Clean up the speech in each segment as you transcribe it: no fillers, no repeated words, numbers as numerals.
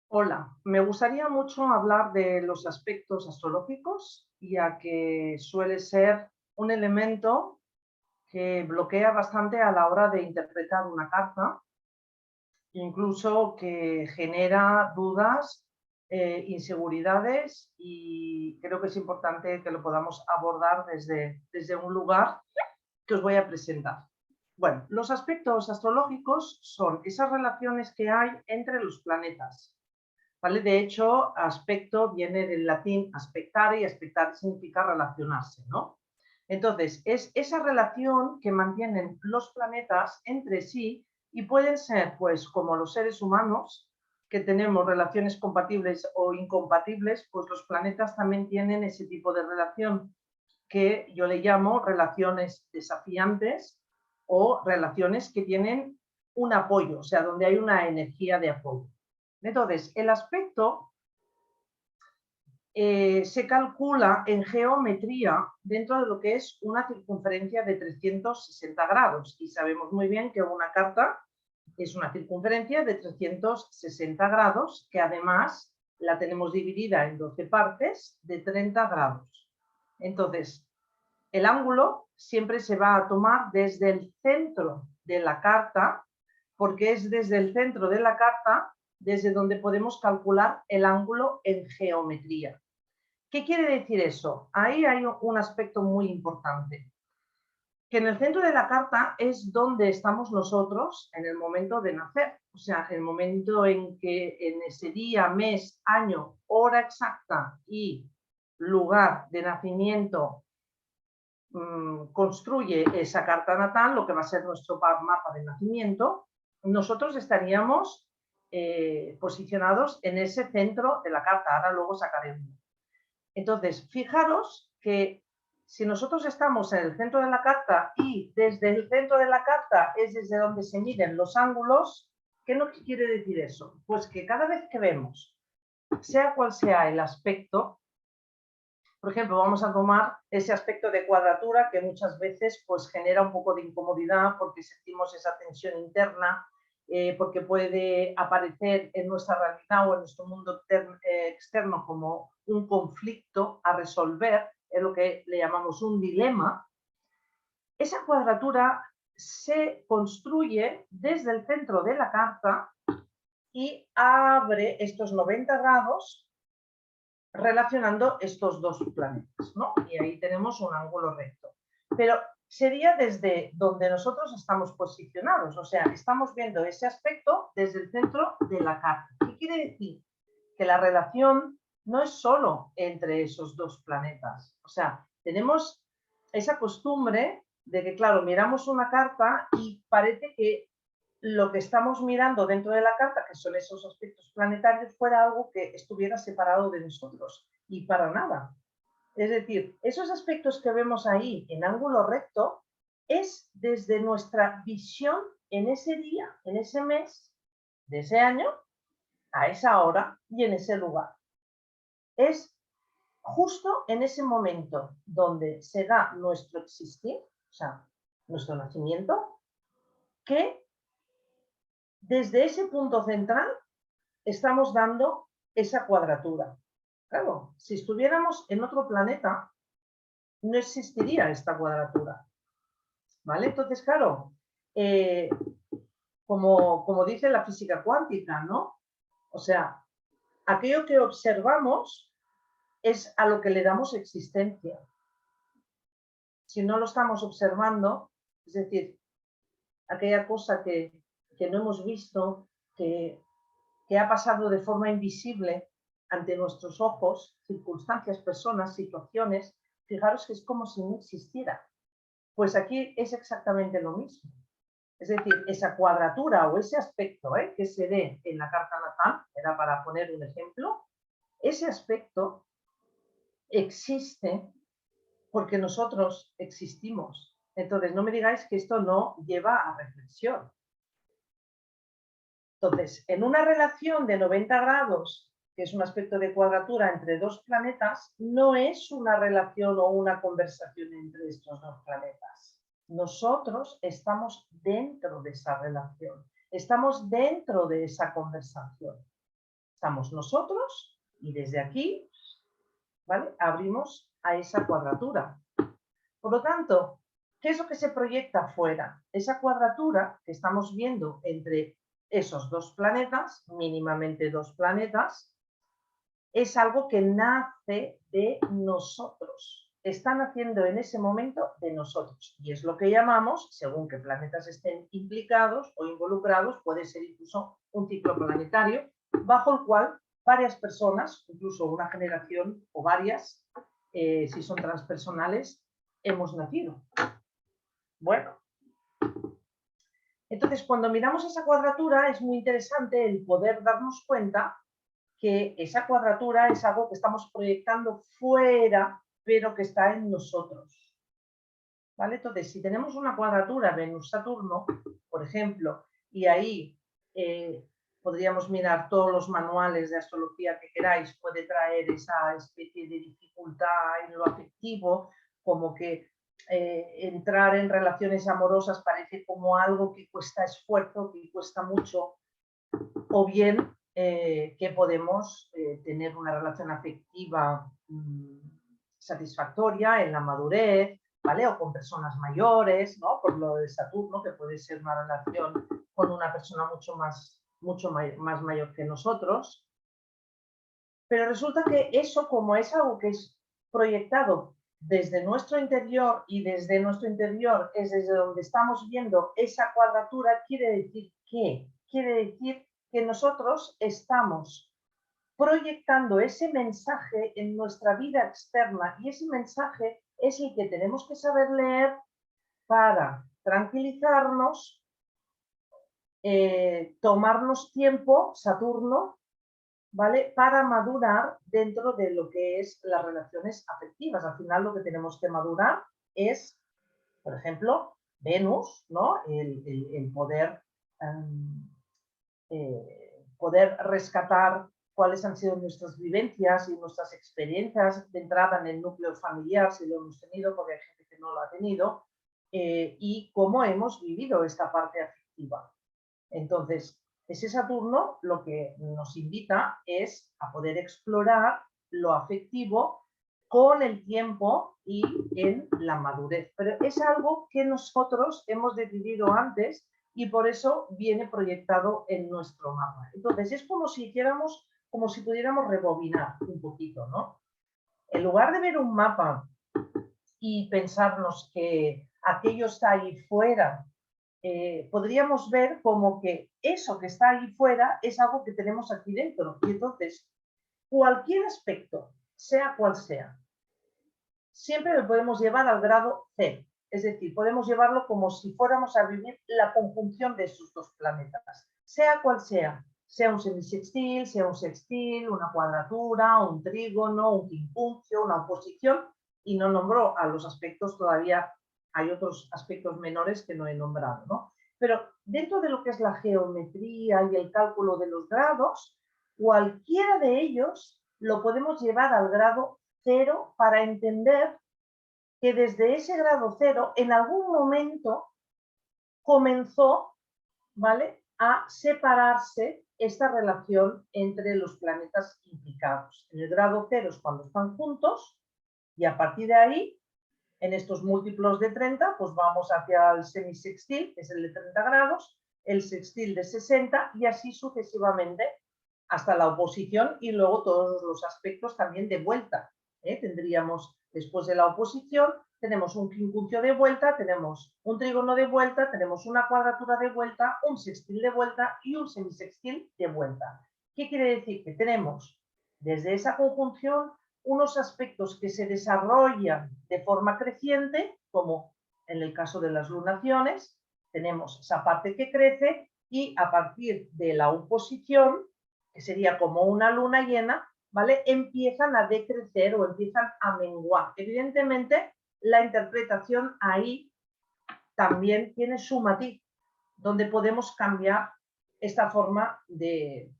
Hola, me gustaría mucho hablar de los aspectos astrológicos, ya que suele ser un elemento que bloquea bastante a la hora de interpretar una carta, incluso que genera dudas, inseguridades, y creo que es importante que lo podamos abordar desde un lugar que os voy a presentar. Bueno, los aspectos astrológicos son esas relaciones que hay entre los planetas. ¿Vale? De hecho, aspecto viene del latín aspectare y aspectare significa relacionarse, ¿no? Entonces, es esa relación que mantienen los planetas entre sí y pueden ser, pues, como los seres humanos, que tenemos relaciones compatibles o incompatibles, pues los planetas también tienen ese tipo de relación que yo le llamo relaciones desafiantes o relaciones que tienen un apoyo, o sea, donde hay una energía de apoyo. Entonces, el aspecto se calcula en geometría dentro de lo que es una circunferencia de 360 grados y sabemos muy bien que una carta es una circunferencia de 360 grados que además la tenemos dividida en 12 partes de 30 grados. Entonces, el ángulo siempre se va a tomar desde el centro de la carta, porque es desde el centro de la carta desde donde podemos calcular el ángulo en geometría. ¿Qué quiere decir eso? Ahí hay un aspecto muy importante, que en el centro de la carta es donde estamos nosotros en el momento de nacer, o sea, el momento en que en ese día, mes, año, hora exacta y lugar de nacimiento construye esa carta natal, lo que va a ser nuestro mapa de nacimiento, nosotros estaríamos posicionados en ese centro de la carta. Ahora luego sacaremos. Entonces, fijaros que si nosotros estamos en el centro de la carta y desde el centro de la carta es desde donde se miden los ángulos, ¿qué nos quiere decir eso? Pues que cada vez que vemos, sea cual sea el aspecto, por ejemplo, vamos a tomar ese aspecto de cuadratura que muchas veces pues, genera un poco de incomodidad porque sentimos esa tensión interna, porque puede aparecer en nuestra realidad o en nuestro mundo externo como un conflicto a resolver, es lo que le llamamos un dilema. Esa cuadratura se construye desde el centro de la carta y abre estos 90 grados relacionando estos dos planetas, ¿no? Y ahí tenemos un ángulo recto. Pero sería desde donde nosotros estamos posicionados, o sea, estamos viendo ese aspecto desde el centro de la carta. ¿Qué quiere decir? Que la relación no es solo entre esos dos planetas, o sea, tenemos esa costumbre de que, claro, miramos una carta y parece que lo que estamos mirando dentro de la carta, que son esos aspectos planetarios, fuera algo que estuviera separado de nosotros. Y para nada. Es decir, esos aspectos que vemos ahí en ángulo recto es desde nuestra visión en ese día, en ese mes, de ese año, a esa hora y en ese lugar. Es justo en ese momento donde se da nuestro existir, o sea, nuestro nacimiento, que desde ese punto central estamos dando esa cuadratura. Claro, si estuviéramos en otro planeta, no existiría esta cuadratura. ¿Vale? Entonces, claro, eh, como dice la física cuántica, ¿no? O sea, aquello que observamos es a lo que le damos existencia. Si no lo estamos observando, es decir, aquella cosa que no hemos visto, que ha pasado de forma invisible ante nuestros ojos, circunstancias, personas, situaciones, fijaros que es como si no existiera. Pues aquí es exactamente lo mismo. Es decir, esa cuadratura o ese aspecto que se ve en la carta natal, era para poner un ejemplo, ese aspecto existe porque nosotros existimos. Entonces, no me digáis que esto no lleva a reflexión. Entonces, en una relación de 90 grados, que es un aspecto de cuadratura entre dos planetas, no es una relación o una conversación entre estos dos planetas. Nosotros estamos dentro de esa relación, estamos dentro de esa conversación. estamos nosotros y desde aquí, ¿vale?, abrimos a esa cuadratura. Por lo tanto, ¿qué es lo que se proyecta fuera? Esa cuadratura que estamos viendo entre esos dos planetas, mínimamente dos planetas, es algo que nace de nosotros. Están naciendo en ese momento de nosotros. Y es lo que llamamos, según qué planetas estén implicados o involucrados, puede ser incluso un ciclo planetario, bajo el cual varias personas, incluso una generación o varias, si son transpersonales, hemos nacido. Bueno, entonces cuando miramos esa cuadratura es muy interesante el poder darnos cuenta que esa cuadratura es algo que estamos proyectando fuera, pero que está en nosotros. ¿Vale? Entonces, si tenemos una cuadratura Venus-Saturno, por ejemplo, y ahí podríamos mirar todos los manuales de astrología que queráis, puede traer esa especie de dificultad en lo afectivo, como que entrar en relaciones amorosas parece como algo que cuesta esfuerzo, que cuesta mucho, o bien que podemos tener una relación afectiva satisfactoria en la madurez, ¿vale? O con personas mayores, ¿no? Por lo de Saturno, que puede ser una relación con una persona mucho más mayor que nosotros. Pero resulta que eso, como es algo que es proyectado desde nuestro interior y desde nuestro interior es desde donde estamos viendo esa cuadratura, quiere decir que nosotros estamos proyectando ese mensaje en nuestra vida externa y ese mensaje es el que tenemos que saber leer para tranquilizarnos, tomarnos tiempo, Saturno, ¿vale?, para madurar dentro de lo que es las relaciones afectivas. Al final lo que tenemos que madurar es, por ejemplo, Venus, ¿no?, el poder poder rescatar cuáles han sido nuestras vivencias y nuestras experiencias de entrada en el núcleo familiar, si lo hemos tenido, porque hay gente que no lo ha tenido, y cómo hemos vivido esta parte afectiva. Entonces, ese Saturno lo que nos invita es a poder explorar lo afectivo con el tiempo y en la madurez. Pero es algo que nosotros hemos decidido antes y por eso viene proyectado en nuestro mapa. Entonces, es como si hiciéramos, como si pudiéramos rebobinar un poquito, ¿no? En lugar de ver un mapa y pensarnos que aquello está ahí fuera, podríamos ver como que eso que está ahí fuera es algo que tenemos aquí dentro. Y entonces, cualquier aspecto, sea cual sea, siempre lo podemos llevar al grado cero. Es decir, podemos llevarlo como si fuéramos a vivir la conjunción de esos dos planetas, sea cual sea un semisextil, sea un sextil, una cuadratura, un trígono, un quincuncio, una oposición, y no nombró a los aspectos, todavía hay otros aspectos menores que no he nombrado, ¿no? Pero dentro de lo que es la geometría y el cálculo de los grados, cualquiera de ellos lo podemos llevar al grado cero para entender que desde ese grado cero en algún momento comenzó, ¿vale?, a separarse esta relación entre los planetas implicados. En el grado cero es cuando están juntos y a partir de ahí, en estos múltiplos de 30, pues vamos hacia el semisextil, que es el de 30 grados, el sextil de 60 y así sucesivamente hasta la oposición y luego todos los aspectos también de vuelta. Tendríamos, después de la oposición, tenemos un quincuncio de vuelta, tenemos un trígono de vuelta, tenemos una cuadratura de vuelta, un sextil de vuelta y un semisextil de vuelta. ¿Qué quiere decir? Que tenemos desde esa conjunción unos aspectos que se desarrollan de forma creciente, como en el caso de las lunaciones, tenemos esa parte que crece y a partir de la oposición, que sería como una luna llena, ¿vale?, empiezan a decrecer o empiezan a menguar. Evidentemente, la interpretación ahí también tiene su matiz, donde podemos cambiar esta forma de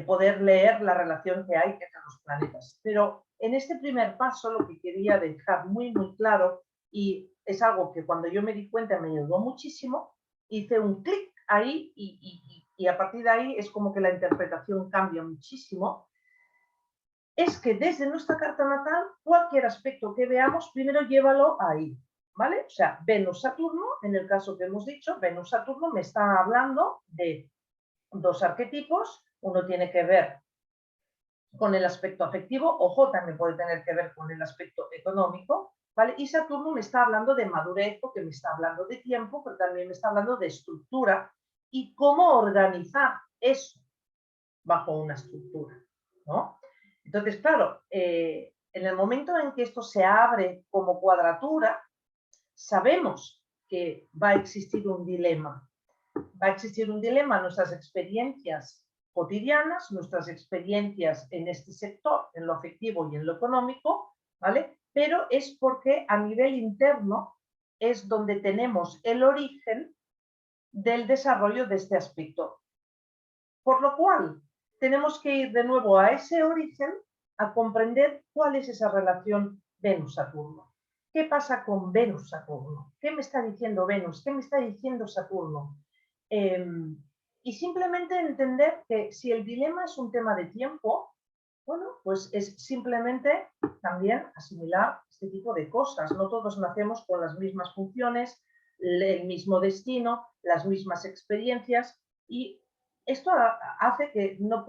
poder leer la relación que hay entre los planetas. Pero en este primer paso lo que quería dejar muy, muy claro, y es algo que cuando yo me di cuenta me ayudó muchísimo, hice un clic ahí y y a partir de ahí es como que la interpretación cambia muchísimo, es que desde nuestra carta natal, cualquier aspecto que veamos, primero llévalo ahí, ¿vale? O sea, Venus-Saturno, en el caso que hemos dicho, Venus-Saturno me está hablando de dos arquetipos, uno tiene que ver con el aspecto afectivo, ojo, también puede tener que ver con el aspecto económico, ¿vale? Y Saturno me está hablando de madurez, porque me está hablando de tiempo, pero también me está hablando de estructura y cómo organizar eso bajo una estructura, ¿no? Entonces, claro, en el momento en que esto se abre como cuadratura, sabemos que va a existir un dilema. Va a existir un dilema en nuestras experiencias cotidianas, nuestras experiencias en este sector, en lo afectivo y en lo económico, ¿vale? Pero es porque a nivel interno es donde tenemos el origen del desarrollo de este aspecto. Por lo cual, tenemos que ir de nuevo a ese origen a comprender cuál es esa relación Venus-Saturno. ¿Qué pasa con Venus-Saturno? ¿Qué me está diciendo Venus? ¿Qué me está diciendo Saturno? Y simplemente entender que si el dilema es un tema de tiempo, bueno, pues es simplemente también asimilar este tipo de cosas. No todos nacemos con las mismas funciones, el mismo destino, las mismas experiencias, y esto hace que no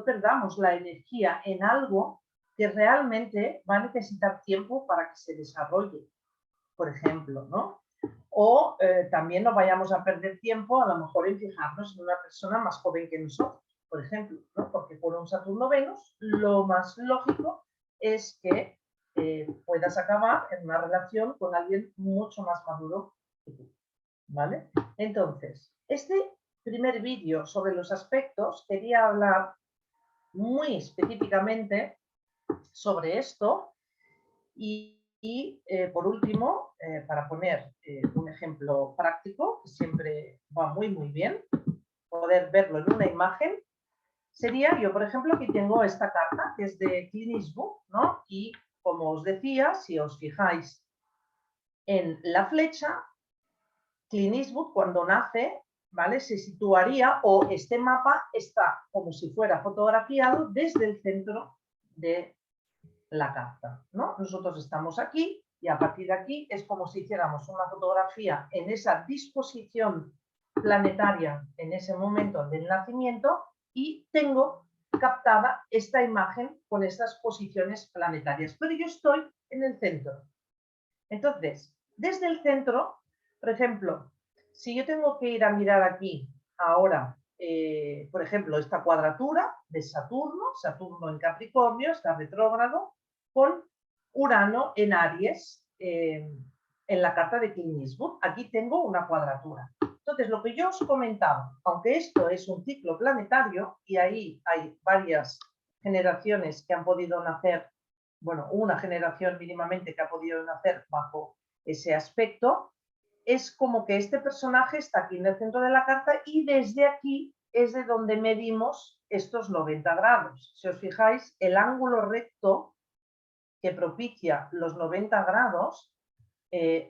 perdamos la energía en algo que realmente va a necesitar tiempo para que se desarrolle, por ejemplo, ¿no? O también no vayamos a perder tiempo a lo mejor en fijarnos en una persona más joven que nosotros, por ejemplo, ¿no? Porque por un Saturno-Venus lo más lógico es que puedas acabar en una relación con alguien mucho más maduro que tú, ¿vale? Entonces, este primer vídeo sobre los aspectos quería hablar muy específicamente sobre esto y por último, para poner un ejemplo práctico, que siempre va muy, muy bien, poder verlo en una imagen, sería, yo por ejemplo, aquí tengo esta carta, que es de Clint Eastwood, ¿no? Y como os decía, si os fijáis en la flecha, Clint Eastwood cuando nace, ¿vale? Se situaría, o este mapa está como si fuera fotografiado desde el centro de la carta, ¿no? Nosotros estamos aquí y a partir de aquí es como si hiciéramos una fotografía en esa disposición planetaria en ese momento del nacimiento y tengo captada esta imagen con estas posiciones planetarias, pero yo estoy en el centro. Entonces, desde el centro, por ejemplo, si yo tengo que ir a mirar aquí ahora, por ejemplo, esta cuadratura de Saturno, Saturno en Capricornio, está retrógrado, con Urano en Aries, en la carta de Clint Eastwood. Aquí tengo una cuadratura. Entonces, lo que yo os comentaba, aunque esto es un ciclo planetario y ahí hay varias generaciones que han podido nacer, bueno, una generación mínimamente que ha podido nacer bajo ese aspecto, es como que este personaje está aquí en el centro de la carta y desde aquí es de donde medimos estos 90 grados. Si os fijáis, el ángulo recto que propicia los 90 grados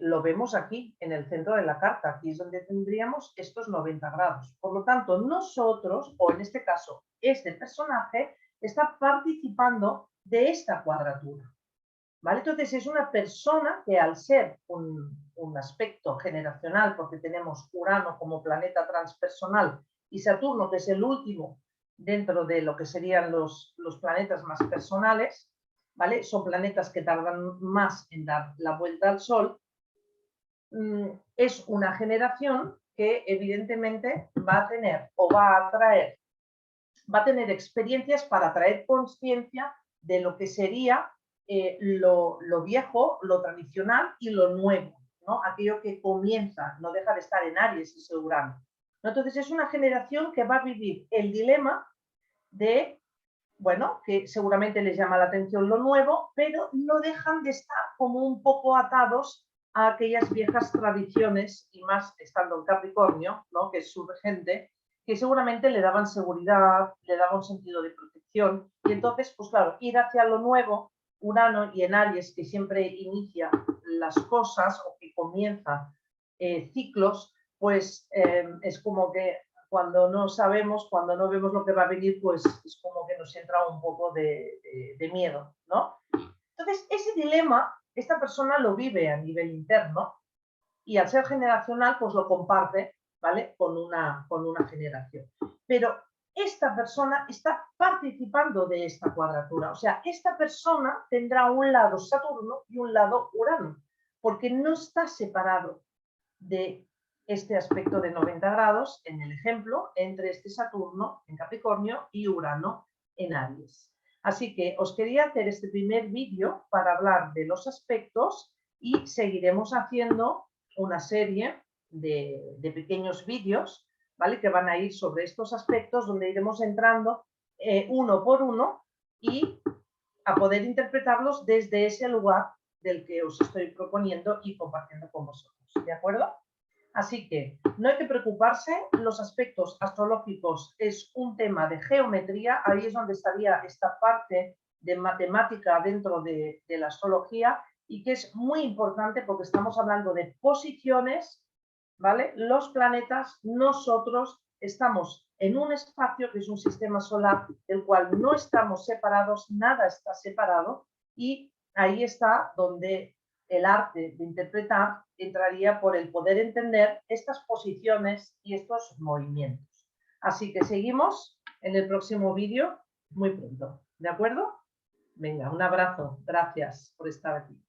lo vemos aquí, en el centro de la carta. Aquí es donde tendríamos estos 90 grados. Por lo tanto, nosotros, o en este caso, este personaje, está participando de esta cuadratura, ¿vale? Entonces, es una persona que al ser un aspecto generacional, porque tenemos Urano como planeta transpersonal y Saturno, que es el último dentro de lo que serían los planetas más personales, ¿vale? Son planetas que tardan más en dar la vuelta al Sol. Es una generación que evidentemente va a tener o va a tener experiencias para traer conciencia de lo que sería lo viejo, lo tradicional y lo nuevo, ¿no? Aquello que comienza, no deja de estar en Aries, ese Urano. Entonces es una generación que va a vivir el dilema de, bueno, que seguramente les llama la atención lo nuevo, pero no dejan de estar como un poco atados a aquellas viejas tradiciones, y más estando en Capricornio, ¿no? Que es su regente, que seguramente le daban seguridad, le daban un sentido de protección, y entonces, pues claro, ir hacia lo nuevo, Urano y en Aries, que siempre inicia las cosas o que comienza ciclos, pues es como que cuando no sabemos, cuando no vemos lo que va a venir, pues es como que nos entra un poco de miedo, ¿no? Entonces, ese dilema, esta persona lo vive a nivel interno y al ser generacional, pues lo comparte, ¿vale? Con una generación. Pero esta persona está participando de esta cuadratura. O sea, esta persona tendrá un lado Saturno y un lado Urano, porque no está separado de este aspecto de 90 grados, en el ejemplo, entre este Saturno en Capricornio y Urano en Aries. Así que os quería hacer este primer vídeo para hablar de los aspectos y seguiremos haciendo una serie de pequeños vídeos, ¿vale? Que van a ir sobre estos aspectos, donde iremos entrando uno por uno y a poder interpretarlos desde ese lugar del que os estoy proponiendo y compartiendo con vosotros, ¿de acuerdo? Así que no hay que preocuparse, los aspectos astrológicos es un tema de geometría, ahí es donde estaría esta parte de matemática dentro de la astrología y que es muy importante porque estamos hablando de posiciones, ¿vale? Los planetas, nosotros estamos en un espacio que es un sistema solar del cual no estamos separados, nada está separado y ahí está donde el arte de interpretar entraría por el poder entender estas posiciones y estos movimientos. Así que seguimos en el próximo vídeo muy pronto, ¿de acuerdo? Venga, un abrazo, gracias por estar aquí.